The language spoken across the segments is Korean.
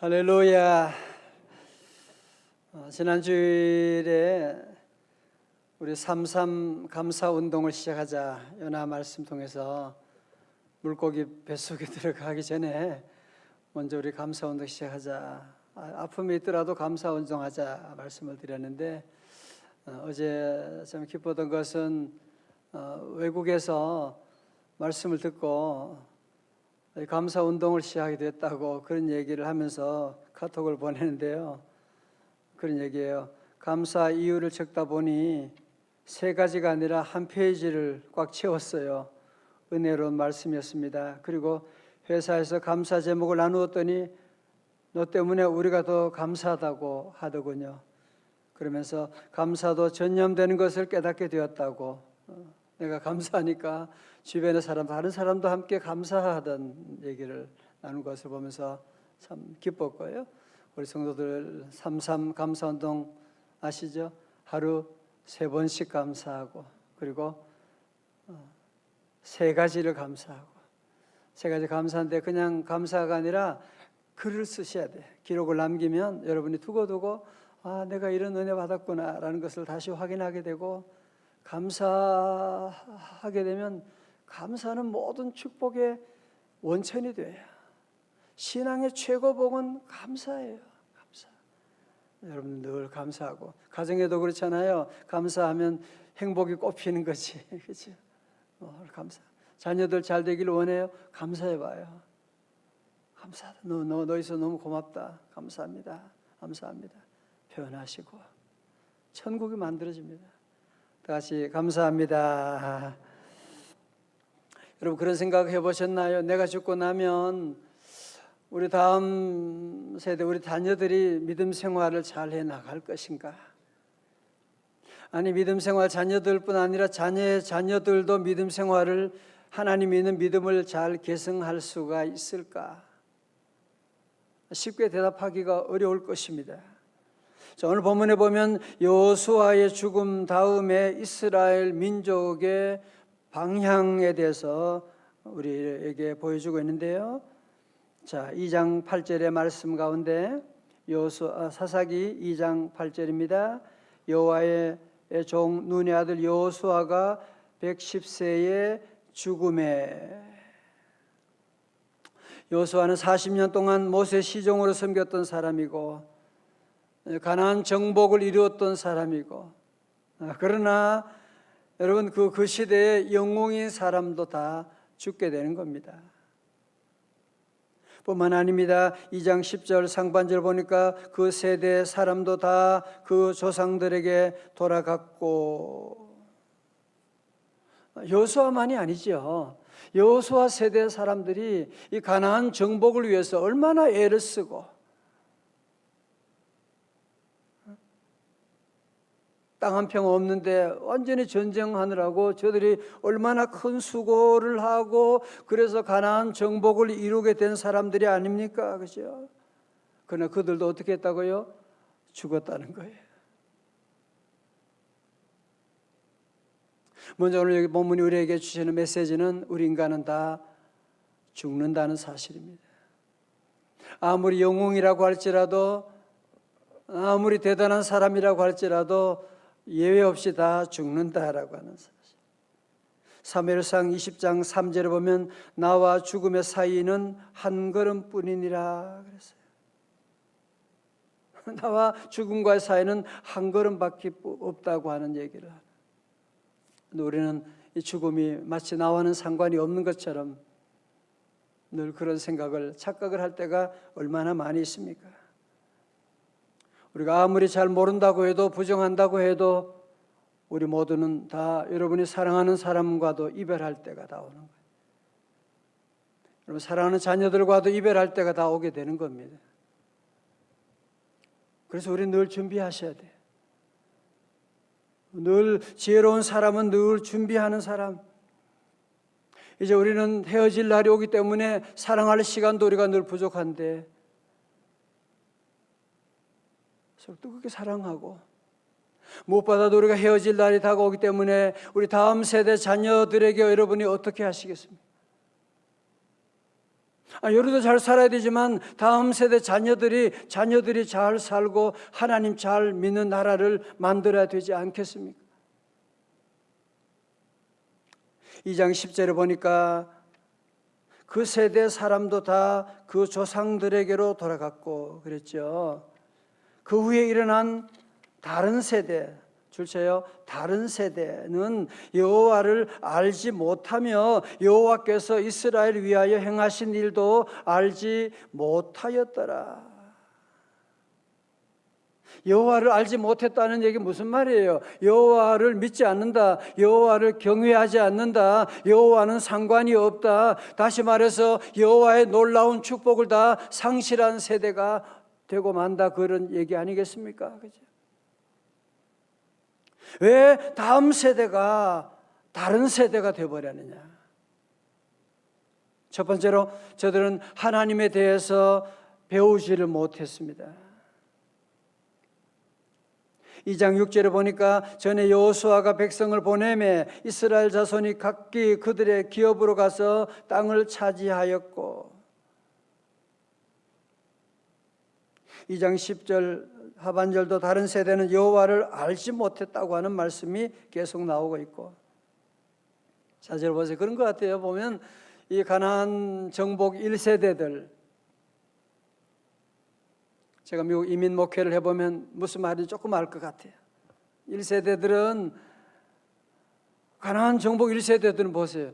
할렐루야. 지난 주일에 우리 3.3 감사 운동을 시작하자 연합 말씀 통해서 물고기 뱃속에 들어가기 전에 먼저 우리 감사 운동 시작하자, 아픔이 있더라도 감사 운동하자 말씀을 드렸는데, 어제 참 기뻤던 것은 외국에서 말씀을 듣고 감사 운동을 시작하게 됐다고 그런 얘기를 하면서 카톡을 보내는데요. 그런 얘기예요. 감사 이유를 적다 보니 3가지가 아니라 한 페이지를 꽉 채웠어요. 은혜로운 말씀이었습니다. 그리고 회사에서 감사 제목을 나누었더니 너 때문에 우리가 더 감사하다고 하더군요. 그러면서 감사도 전념되는 것을 깨닫게 되었다고, 내가 감사하니까 주변의 사람, 다른 사람도 함께 감사하던 얘기를 나눈 것을 보면서 참 기뻤고요. 우리 성도들 3.3 감사운동 아시죠? 하루 3번씩 감사하고, 그리고 3가지를 감사하고. 3가지 감사인데 그냥 감사가 아니라 글을 쓰셔야 돼. 기록을 남기면 여러분이 두고두고 내가 이런 은혜 받았구나 라는 것을 다시 확인하게 되고, 감사하게 되면 감사는 모든 축복의 원천이 돼요. 신앙의 최고복은 감사예요. 감사. 여러분 늘 감사하고, 가정에도 그렇잖아요. 감사하면 행복이 꽃피는 거지. 그렇죠? 감사. 자녀들 잘 되기를 원해요. 감사해봐요. 감사하다. 너 있어 너무 고맙다. 감사합니다. 감사합니다. 표현하시고 천국이 만들어집니다. 다시 감사합니다. 여러분 그런 생각 해보셨나요? 내가 죽고 나면 우리 다음 세대, 우리 자녀들이 믿음 생활을 잘 해나갈 것인가? 아니, 믿음 생활 자녀들뿐 아니라 자녀의 자녀들도 믿음 생활을, 하나님 있는 믿음을 잘 계승할 수가 있을까? 쉽게 대답하기가 어려울 것입니다. 자, 오늘 본문에 보면 여호수아의 죽음 다음에 이스라엘 민족의 방향에 대해서 우리에게 보여주고 있는데요. 자, 2장 8절의 말씀 가운데 사사기 2장 8절입니다. 여호와의 종 눈의 아들 여호수아가 110세의 죽음에. 여호수아는 40년 동안 모세 시종으로 섬겼던 사람이고 가나안 정복을 이루었던 사람이고, 그러나 여러분 그 시대의 영웅인 사람도 다 죽게 되는 겁니다. 뿐만 아닙니다. 2장 10절 상반절 보니까 그 세대 사람도 다 그 조상들에게 돌아갔고, 여호수아만이 아니죠. 여호수아 세대 사람들이 이 가나안 정복을 위해서 얼마나 애를 쓰고 땅 한 평 없는데 완전히 전쟁하느라고 저들이 얼마나 큰 수고를 하고, 그래서 가나안 정복을 이루게 된 사람들이 아닙니까? 그죠? 그러나 그들도 어떻게 했다고요? 죽었다는 거예요. 먼저 오늘 여기 본문이 우리에게 주시는 메시지는 우리 인간은 다 죽는다는 사실입니다. 아무리 영웅이라고 할지라도, 아무리 대단한 사람이라고 할지라도 예외 없이 다 죽는다라고 하는 사실. 사무엘상 20장 3절에 보면 나와 죽음의 사이는 한 걸음뿐이니라 그랬어요. 나와 죽음과의 사이는 한 걸음밖에 없다고 하는 얘기를 하는. 우리는 이 죽음이 마치 나와는 상관이 없는 것처럼 늘 그런 생각을, 착각을 할 때가 얼마나 많이 있습니까? 우리가 아무리 잘 모른다고 해도, 부정한다고 해도 우리 모두는 다 여러분이 사랑하는 사람과도 이별할 때가 다 오는 거예요. 여러분 사랑하는 자녀들과도 이별할 때가 다 오게 되는 겁니다. 그래서 우리 늘 준비하셔야 돼요. 늘 지혜로운 사람은 늘 준비하는 사람. 이제 우리는 헤어질 날이 오기 때문에 사랑할 시간도 우리가 늘 부족한데 서로 뜨겁게 사랑하고, 무엇보다도 우리가 헤어질 날이 다가오기 때문에 우리 다음 세대 자녀들에게 여러분이 어떻게 하시겠습니까? 여러도 잘 살아야 되지만 다음 세대 자녀들이 잘 살고 하나님 잘 믿는 나라를 만들어야 되지 않겠습니까? 2장 10절에 보니까 그 세대 사람도 다 그 조상들에게로 돌아갔고 그랬죠. 그 후에 일어난 다른 세대, 줄쳐요. 다른 세대는 여호와를 알지 못하며 여호와께서 이스라엘을 위하여 행하신 일도 알지 못하였더라. 여호와를 알지 못했다는 얘기 무슨 말이에요? 여호와를 믿지 않는다, 여호와를 경외하지 않는다, 여호와는 상관이 없다. 다시 말해서 여호와의 놀라운 축복을 다 상실한 세대가 되고 만다, 그런 얘기 아니겠습니까? 그죠? 왜 다음 세대가 다른 세대가 되어버렸느냐? 첫 번째로 저들은 하나님에 대해서 배우지를 못했습니다. 2장 6절에 보니까 전에 여호수아가 백성을 보내매 이스라엘 자손이 각기 그들의 기업으로 가서 땅을 차지하였고, 2장 10절 하반절도 다른 세대는 여호와를 알지 못했다고 하는 말씀이 계속 나오고 있고, 자세히 보세요. 그런 것 같아요. 보면 이 가나안 정복 1세대들, 제가 미국 이민 목회를 해보면 무슨 말인지 조금 알 것 같아요. 1세대들은, 가나안 정복 1세대들은 보세요.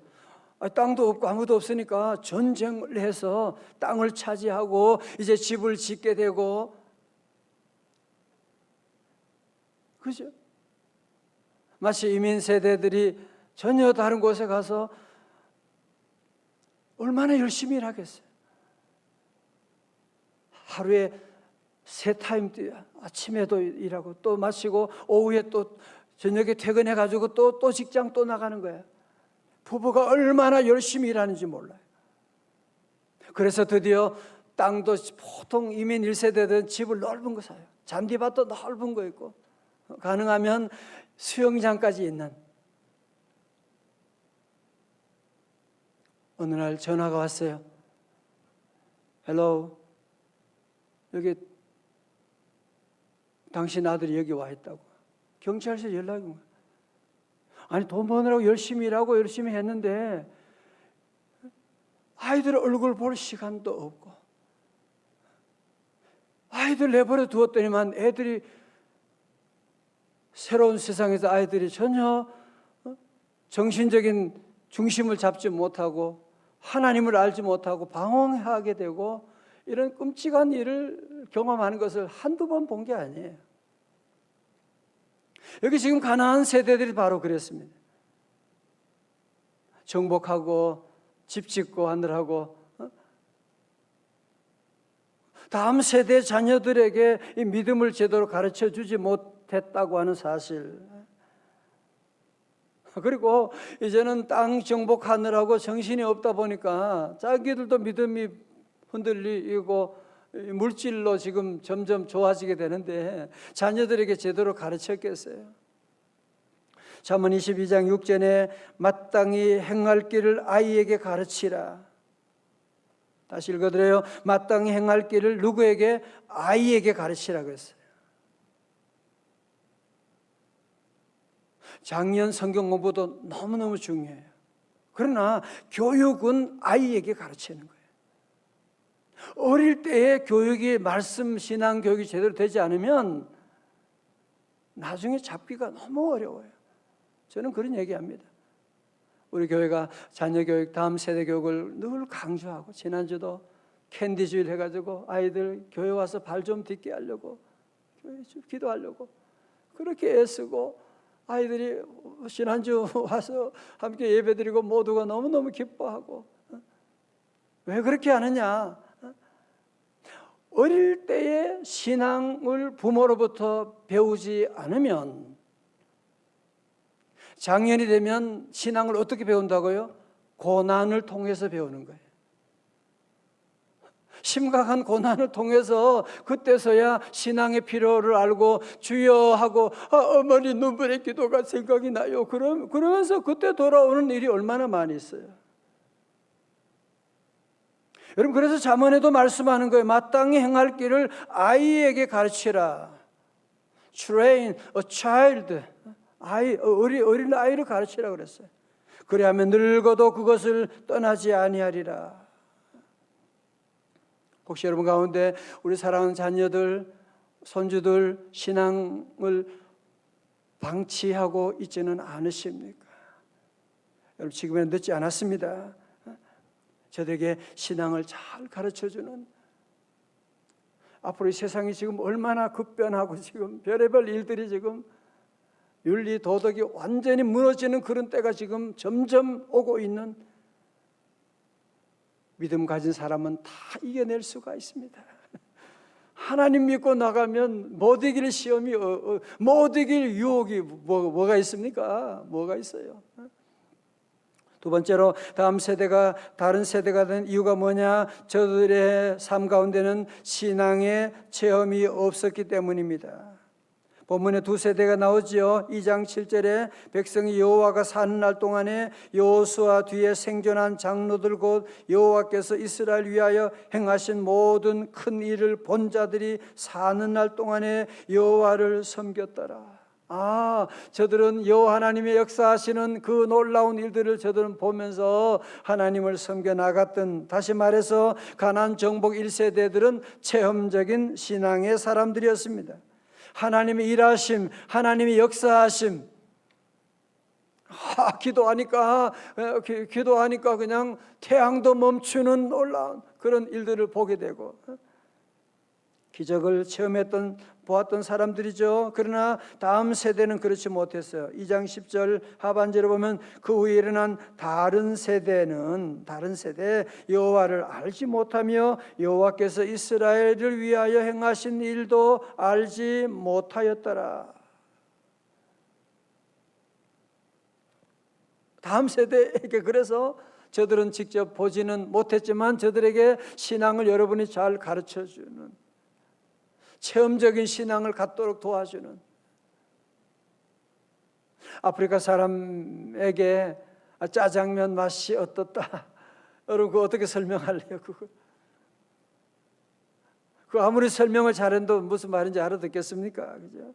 땅도 없고 아무도 없으니까 전쟁을 해서 땅을 차지하고 이제 집을 짓게 되고, 그죠? 마치 이민 세대들이 전혀 다른 곳에 가서 얼마나 열심히 일하겠어요. 하루에 3타임, 아침에도 일하고 또 마치고 오후에 또 저녁에 퇴근해 가지고 또 직장 또 나가는 거예요. 부부가 얼마나 열심히 일하는지 몰라요. 그래서 드디어 땅도, 보통 이민 1세대들은 집을 넓은 거 사요. 잔디밭도 넓은 거 있고 가능하면 수영장까지 있는. 어느 날 전화가 왔어요. 헬로, 여기 당신 아들이 여기 와 있다고. 경찰서 연락이 온 거예요. 아니, 돈 버느라고 열심히 일하고 열심히 했는데 아이들 얼굴 볼 시간도 없고, 아이들 내버려 두었더니만 애들이, 새로운 세상에서 아이들이 전혀 정신적인 중심을 잡지 못하고 하나님을 알지 못하고 방황하게 되고, 이런 끔찍한 일을 경험하는 것을 한두 번 본 게 아니에요. 여기 지금 가나안 세대들이 바로 그랬습니다. 정복하고 집 짓고 하느라고 다음 세대 자녀들에게 이 믿음을 제대로 가르쳐 주지 못했다고 하는 사실. 그리고 이제는 땅 정복하느라고 정신이 없다 보니까 자기들도 믿음이 흔들리고 물질로 지금 점점 좋아지게 되는데 자녀들에게 제대로 가르쳤겠어요? 잠언 22장 6절에 마땅히 행할 길을 아이에게 가르치라. 다시 읽어드려요. 마땅히 행할 길을 누구에게? 아이에게 가르치라고 했어요. 작년 성경 공부도 너무너무 중요해요. 그러나 교육은 아이에게 가르치는 거예요. 어릴 때의 교육이, 말씀 신앙 교육이 제대로 되지 않으면 나중에 잡기가 너무 어려워요. 저는 그런 얘기합니다. 우리 교회가 자녀 교육, 다음 세대 교육을 늘 강조하고, 지난주도 캔디 주일 해가지고 아이들 교회 와서 발 좀 딛게 하려고, 교회 좀 기도하려고 그렇게 애쓰고, 아이들이 지난주 와서 함께 예배드리고 모두가 너무너무 기뻐하고. 왜 그렇게 하느냐? 어릴 때의 신앙을 부모로부터 배우지 않으면 장년이 되면 신앙을 어떻게 배운다고요? 고난을 통해서 배우는 거예요. 심각한 고난을 통해서 그때서야 신앙의 필요를 알고 주여 하고, 어머니 눈물의 기도가 생각이 나요. 그러면서 그때 돌아오는 일이 얼마나 많이 있어요. 여러분, 그래서 잠언에도 말씀하는 거예요. 마땅히 행할 길을 아이에게 가르치라. Train a child. 어린 아이를 가르치라 그랬어요. 그리하면 늙어도 그것을 떠나지 아니하리라. 혹시 여러분 가운데 우리 사랑하는 자녀들, 손주들 신앙을 방치하고 있지는 않으십니까? 여러분, 지금은 늦지 않았습니다. 저들에게 신앙을 잘 가르쳐주는, 앞으로 이 세상이 지금 얼마나 급변하고 지금 별의별 일들이 지금 윤리 도덕이 완전히 무너지는 그런 때가 지금 점점 오고 있는, 믿음 가진 사람은 다 이겨낼 수가 있습니다. 하나님 믿고 나가면 못 이길 시험이, 못 이길 유혹이 뭐가 있습니까? 뭐가 있어요? 두 번째로, 다음 세대가 다른 세대가 된 이유가 뭐냐? 저들의 삶 가운데는 신앙의 체험이 없었기 때문입니다. 본문에 두 세대가 나오지요. 2장 7절에 백성이 여호와가 사는 날 동안에 여호수아 뒤에 생존한 장로들 곧 여호와께서 이스라엘 위하여 행하신 모든 큰 일을 본 자들이 사는 날 동안에 여호와를 섬겼더라. 저들은 여호와 하나님의 역사하시는 그 놀라운 일들을 저들은 보면서 하나님을 섬겨 나갔던, 다시 말해서 가나안 정복 1세대들은 체험적인 신앙의 사람들이었습니다. 하나님의 일하심, 하나님의 역사하심, 기도하니까 그냥 태양도 멈추는 놀라운 그런 일들을 보게 되고 기적을 보았던 사람들이죠. 그러나 다음 세대는 그렇지 못했어요. 2장 10절 하반절에 보면 그 후에 일어난 다른 세대 여호와를 알지 못하며 여호와께서 이스라엘을 위하여 행하신 일도 알지 못하였더라. 다음 세대에게, 그래서 저들은 직접 보지는 못했지만 저들에게 신앙을 여러분이 잘 가르쳐주는, 체험적인 신앙을 갖도록 도와주는, 아프리카 사람에게 짜장면 맛이 어떻다, 여러분 그거 어떻게 설명할래요? 그거 아무리 설명을 잘해도 무슨 말인지 알아듣겠습니까? 그죠?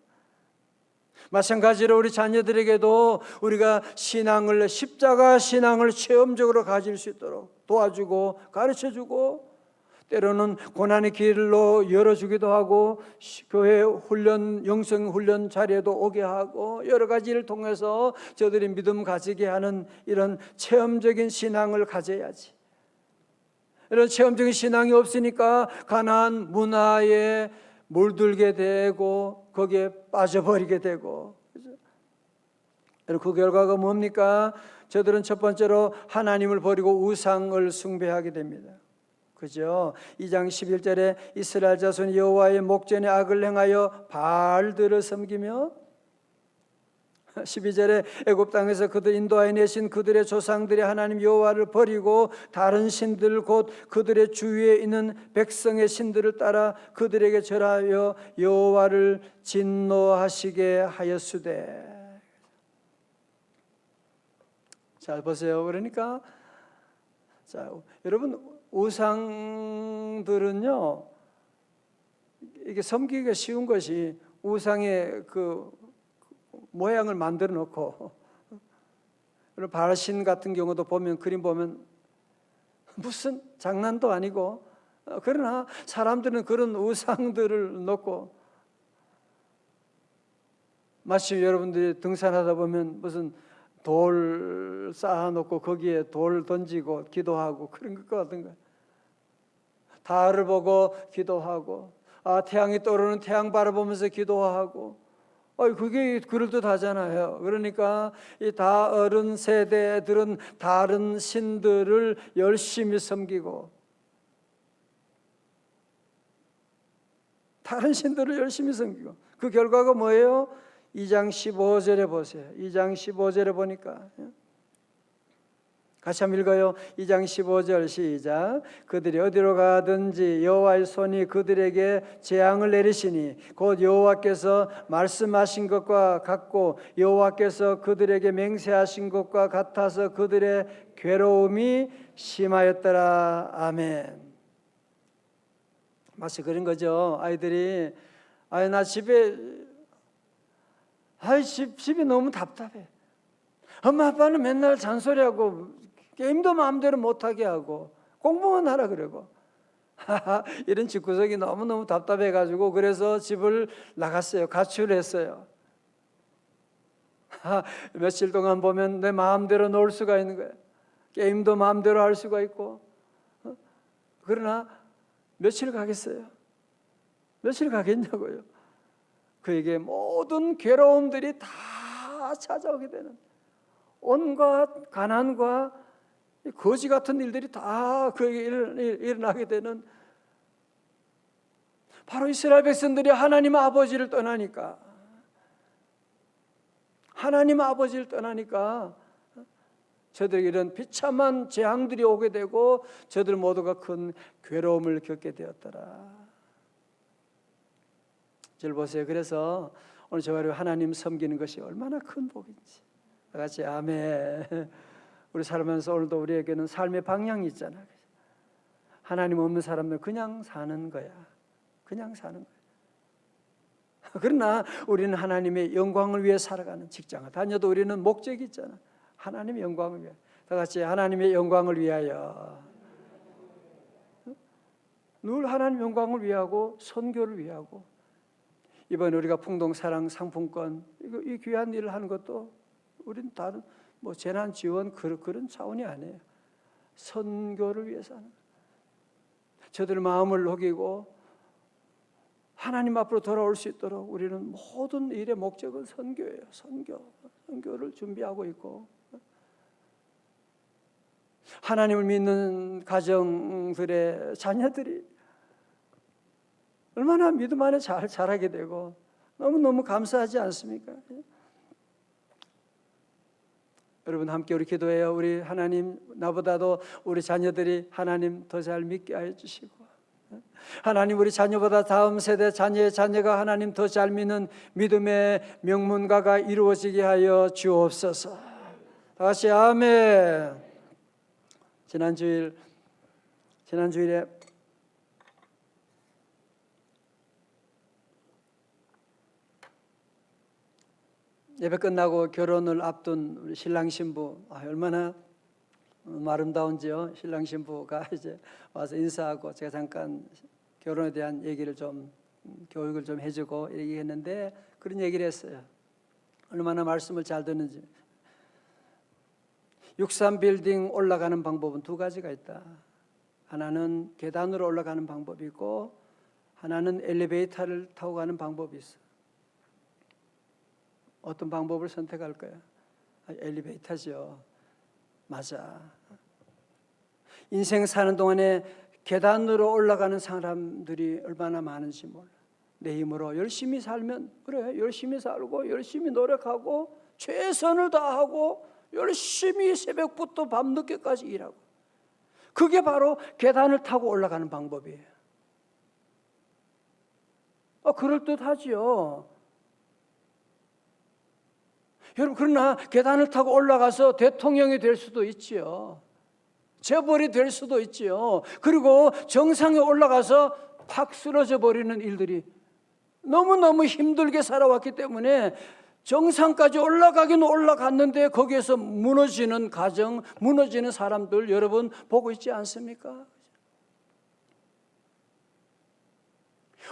마찬가지로 우리 자녀들에게도 우리가 십자가 신앙을 체험적으로 가질 수 있도록 도와주고 가르쳐주고, 때로는 고난의 길로 열어주기도 하고, 교회 훈련, 영성 훈련 자리에도 오게 하고, 여러 가지를 통해서 저들이 믿음 가지게 하는 이런 체험적인 신앙을 가져야지. 이런 체험적인 신앙이 없으니까 가나안 문화에 물들게 되고 거기에 빠져버리게 되고, 그 결과가 뭡니까? 저들은 첫 번째로 하나님을 버리고 우상을 숭배하게 됩니다. 그죠? 2장 11절에 이스라엘 자손이 여호와의 목전에 악을 행하여 바알들을 섬기며, 12절에 애굽 땅에서 그들 인도하여 내신 그들의 조상들의 하나님 여호와를 버리고 다른 신들 곧 그들의 주위에 있는 백성의 신들을 따라 그들에게 절하여 여호와를 진노하시게 하였으되. 잘 보세요. 그러니까 여러분, 우상들은요, 이게 섬기기가 쉬운 것이, 우상의 그 모양을 만들어 놓고, 바알신 같은 경우도 보면, 그림 보면 무슨 장난도 아니고, 그러나 사람들은 그런 우상들을 놓고, 마치 여러분들이 등산하다 보면 무슨 돌 쌓아놓고 거기에 돌 던지고 기도하고 그런 것 같은 거예요. 달을 보고 기도하고, 태양이 떠오르는 태양 바라보면서 기도하고, 그게 그럴듯하잖아요. 그러니까 이 다른 세대들은 다른 신들을 열심히 섬기고, 그 결과가 뭐예요? 2장 15절에 보세요. 2장 15절에 보니까, 같이 한번 읽어요. 2장 15절 시작. 그들이 어디로 가든지 여호와의 손이 그들에게 재앙을 내리시니 곧 여호와께서 말씀하신 것과 같고 여호와께서 그들에게 맹세하신 것과 같아서 그들의 괴로움이 심하였더라. 아멘. 마치 그런 거죠. 아이들이 나 집이 너무 답답해. 엄마 아빠는 맨날 잔소리하고 게임도 마음대로 못하게 하고 공부만 하라 그러고 이런 집구석이 너무너무 답답해가지고 그래서 집을 나갔어요. 가출을 했어요. 며칠 동안 보면 내 마음대로 놀 수가 있는 거예요. 게임도 마음대로 할 수가 있고. 그러나 며칠 가겠어요? 며칠 가겠냐고요. 그에게 모든 괴로움들이 다 찾아오게 되는, 온갖 가난과 거지 같은 일들이 다 그에게 일어나게 되는, 바로 이스라엘 백성들이 하나님 아버지를 떠나니까, 하나님 아버지를 떠나니까 저들에게 이런 비참한 재앙들이 오게 되고 저들 모두가 큰 괴로움을 겪게 되었더라. 절 보세요. 그래서 오늘 저와 하나님 섬기는 것이 얼마나 큰 복인지. 다 같이 아멘. 우리 살면서 오늘도 우리에게는 삶의 방향이 있잖아요. 하나님 없는 사람들 그냥 사는 거야. 그냥 사는 거야. 그러나 우리는 하나님의 영광을 위해 살아가는, 직장을 다녀도 우리는 목적이 있잖아. 하나님의 영광을 위해. 다 같이 하나님의 영광을 위하여. 늘 하나님 영광을 위하고 선교를 위하고. 이번에 우리가 풍동사랑 상품권 이 귀한 일을 하는 것도 우리는 다른 재난 지원 그런 차원이 아니에요. 선교를 위해서 하는, 저들의 마음을 녹이고 하나님 앞으로 돌아올 수 있도록 우리는 모든 일의 목적은 선교예요. 선교를 준비하고 있고, 하나님을 믿는 가정들의 자녀들이 얼마나 믿음 안에 잘 자라게 되고 너무너무 감사하지 않습니까? 여러분 함께 우리 기도해요. 우리 하나님, 나보다도 우리 자녀들이 하나님 더 잘 믿게 하여 주시고, 하나님 우리 자녀보다 다음 세대 자녀의 자녀가 하나님 더 잘 믿는 믿음의 명문가가 이루어지게 하여 주옵소서. 다시 아멘. 지난주일에 예배 끝나고 결혼을 앞둔 우리 신랑 신부, 얼마나 아름다운지요. 신랑 신부가 이제 와서 인사하고 제가 잠깐 결혼에 대한 얘기를 좀, 교육을 좀 해주고 얘기했는데 그런 얘기를 했어요. 얼마나 말씀을 잘 듣는지. 63빌딩 올라가는 방법은 두 가지가 있다. 하나는 계단으로 올라가는 방법이 있고 하나는 엘리베이터를 타고 가는 방법이 있어. 어떤 방법을 선택할 거야? 엘리베이터죠. 맞아. 인생 사는 동안에 계단으로 올라가는 사람들이 얼마나 많은지 몰라. 내 힘으로 열심히 살면 그래, 열심히 살고 열심히 노력하고 최선을 다하고 열심히 새벽부터 밤늦게까지 일하고, 그게 바로 계단을 타고 올라가는 방법이에요. 그럴듯하지요. 여러분, 그러나 계단을 타고 올라가서 대통령이 될 수도 있지요. 재벌이 될 수도 있지요. 그리고 정상에 올라가서 팍 쓰러져 버리는 일들이, 너무너무 힘들게 살아왔기 때문에 정상까지 올라가긴 올라갔는데 거기에서 무너지는 가정, 무너지는 사람들 여러분 보고 있지 않습니까?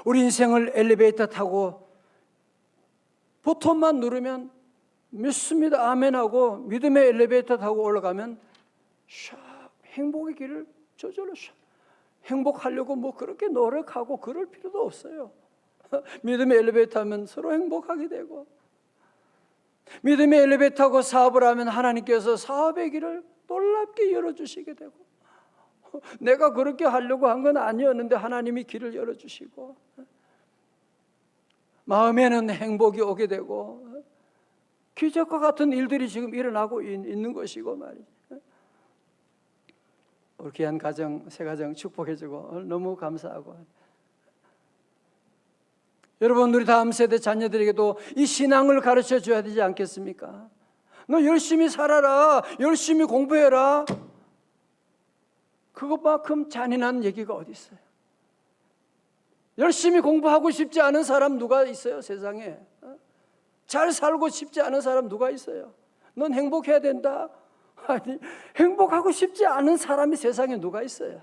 우리 인생을 엘리베이터 타고 버튼만 누르면 믿습니다, 아멘하고 믿음의 엘리베이터 타고 올라가면 행복의 길을 저절로 행복하려고 그렇게 노력하고 그럴 필요도 없어요. 믿음의 엘리베이터 하면 서로 행복하게 되고, 믿음의 엘리베이터 타고 사업을 하면 하나님께서 사업의 길을 놀랍게 열어주시게 되고, 내가 그렇게 하려고 한 건 아니었는데 하나님이 길을 열어주시고, 마음에는 행복이 오게 되고, 기적과 같은 일들이 지금 일어나고 있는 것이고 말이죠. 우리 귀한 가정, 새 가정 축복해주고 너무 감사하고, 여러분 우리 다음 세대 자녀들에게도 이 신앙을 가르쳐 줘야 되지 않겠습니까? 너 열심히 살아라, 열심히 공부해라. 그것만큼 잔인한 얘기가 어디 있어요? 열심히 공부하고 싶지 않은 사람 누가 있어요, 세상에? 잘 살고 싶지 않은 사람 누가 있어요? 넌 행복해야 된다. 아니, 행복하고 싶지 않은 사람이 세상에 누가 있어요?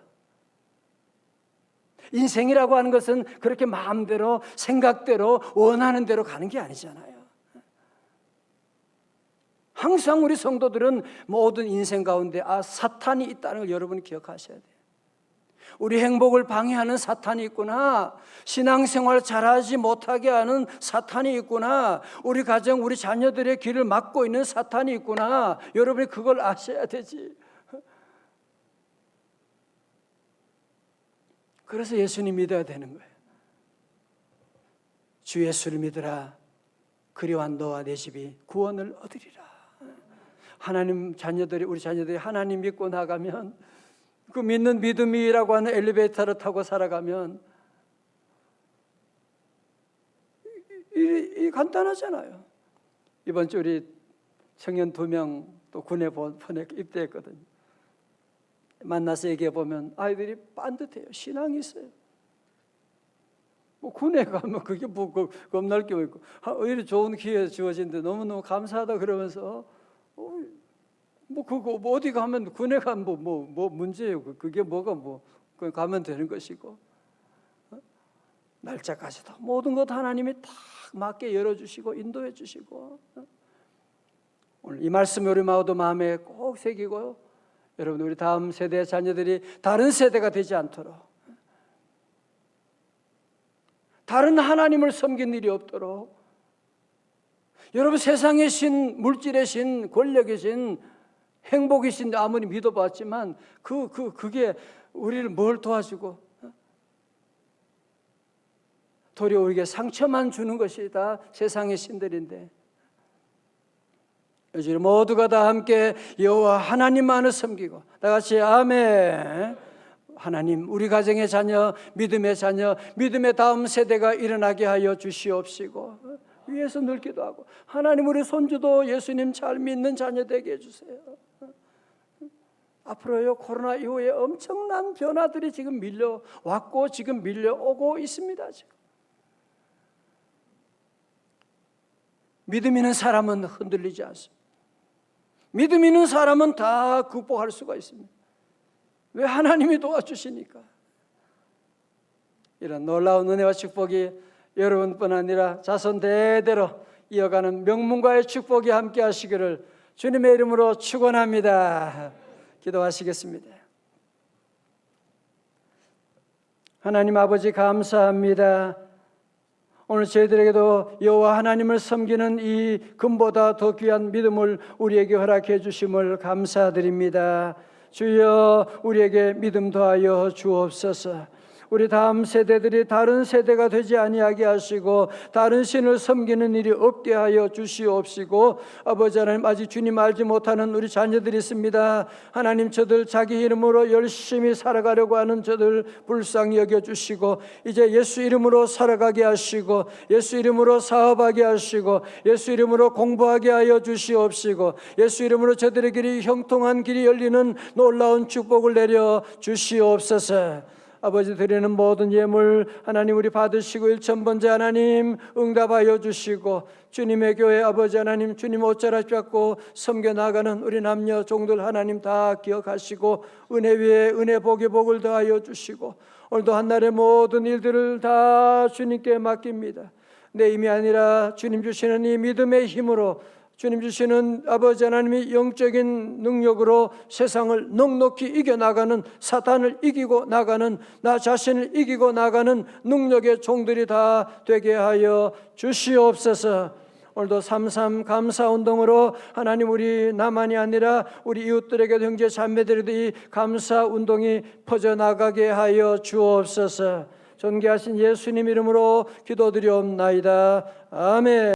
인생이라고 하는 것은 그렇게 마음대로, 생각대로, 원하는 대로 가는 게 아니잖아요. 항상 우리 성도들은 모든 인생 가운데 사탄이 있다는 걸 여러분이 기억하셔야 돼요. 우리 행복을 방해하는 사탄이 있구나. 신앙생활 잘하지 못하게 하는 사탄이 있구나. 우리 가정, 우리 자녀들의 길을 막고 있는 사탄이 있구나. 여러분이 그걸 아셔야 되지. 그래서 예수님 믿어야 되는 거예요. 주 예수를 믿으라. 그리한 너와 내 집이 구원을 얻으리라. 하나님 자녀들이, 우리 자녀들이 하나님 믿고 나가면, 그 믿는 믿음이라고 하는 엘리베이터를 타고 살아가면 이 간단하잖아요. 이번 주 우리 청년 2명 또 군에 입대했거든요. 만나서 얘기해 보면 아이들이 빤듯해요. 신앙이 있어요. 뭐 군에 가면 그게 뭐 겁날 게 있고, 오히려 좋은 기회 주어진데 너무너무 감사하다 그러면서 뭐 그거 뭐 어디 가면, 군에 가면 뭐 문제예요. 그게 뭐가 뭐 그냥 가면 되는 것이고, 날짜까지도 모든 것 하나님이 딱 맞게 열어주시고 인도해 주시고, 오늘 이 말씀이 우리 마음에 꼭 새기고, 여러분 우리 다음 세대 자녀들이 다른 세대가 되지 않도록, 다른 하나님을 섬긴 일이 없도록, 여러분 세상의 신, 물질의 신, 권력의 신, 행복의 신 아무리 믿어봤지만 그게 우리를 뭘 도와주고, 도리어 우리에게 상처만 주는 것이 다 세상의 신들인데, 요즘 모두가 다 함께 여호와 하나님만을 섬기고, 다 같이 아멘. 하나님, 우리 가정의 자녀, 믿음의 자녀, 믿음의 다음 세대가 일어나게 하여 주시옵시고, 위에서 늘 기도하고, 하나님 우리 손주도 예수님 잘 믿는 자녀 되게 해주세요. 앞으로요, 코로나 이후에 엄청난 변화들이 지금 밀려왔고 지금 밀려오고 있습니다. 지금 믿음 있는 사람은 흔들리지 않습니다. 믿음 있는 사람은 다 극복할 수가 있습니다. 왜? 하나님이 도와주시니까. 이런 놀라운 은혜와 축복이 여러분뿐 아니라 자손 대대로 이어가는 명문과의 축복이 함께 하시기를 주님의 이름으로 축원합니다. 기도하시겠습니다. 하나님 아버지 감사합니다. 오늘 저희들에게도 여호와 하나님을 섬기는 이 금보다 더 귀한 믿음을 우리에게 허락해 주심을 감사드립니다. 주여, 우리에게 믿음 더하여 주옵소서. 우리 다음 세대들이 다른 세대가 되지 아니하게 하시고 다른 신을 섬기는 일이 없게 하여 주시옵시고, 아버지 하나님, 아직 주님 알지 못하는 우리 자녀들이 있습니다. 하나님, 저들 자기 이름으로 열심히 살아가려고 하는 저들 불쌍히 여겨주시고, 이제 예수 이름으로 살아가게 하시고, 예수 이름으로 사업하게 하시고, 예수 이름으로 공부하게 하여 주시옵시고, 예수 이름으로 저들의 길이 형통한 길이 열리는 놀라운 축복을 내려 주시옵소서. 아버지, 드리는 모든 예물 하나님 우리 받으시고 일천번째 하나님 응답하여 주시고, 주님의 교회 아버지 하나님, 주님 옷자락 잡고 섬겨나가는 우리 남녀 종들 하나님 다 기억하시고 은혜 위에 은혜, 복에 복을 더하여 주시고, 오늘도 한날의 모든 일들을 다 주님께 맡깁니다. 내 힘이 아니라 주님 주시는 이 믿음의 힘으로, 주님 주시는 아버지 하나님이 영적인 능력으로 세상을 넉넉히 이겨나가는, 사탄을 이기고 나가는, 나 자신을 이기고 나가는 능력의 종들이 다 되게 하여 주시옵소서. 오늘도 3.3 감사운동으로 하나님 우리 나만이 아니라 우리 이웃들에게도, 형제 자매들에게도 이 감사운동이 퍼져나가게 하여 주옵소서. 존귀하신 예수님 이름으로 기도드리옵나이다. 아멘.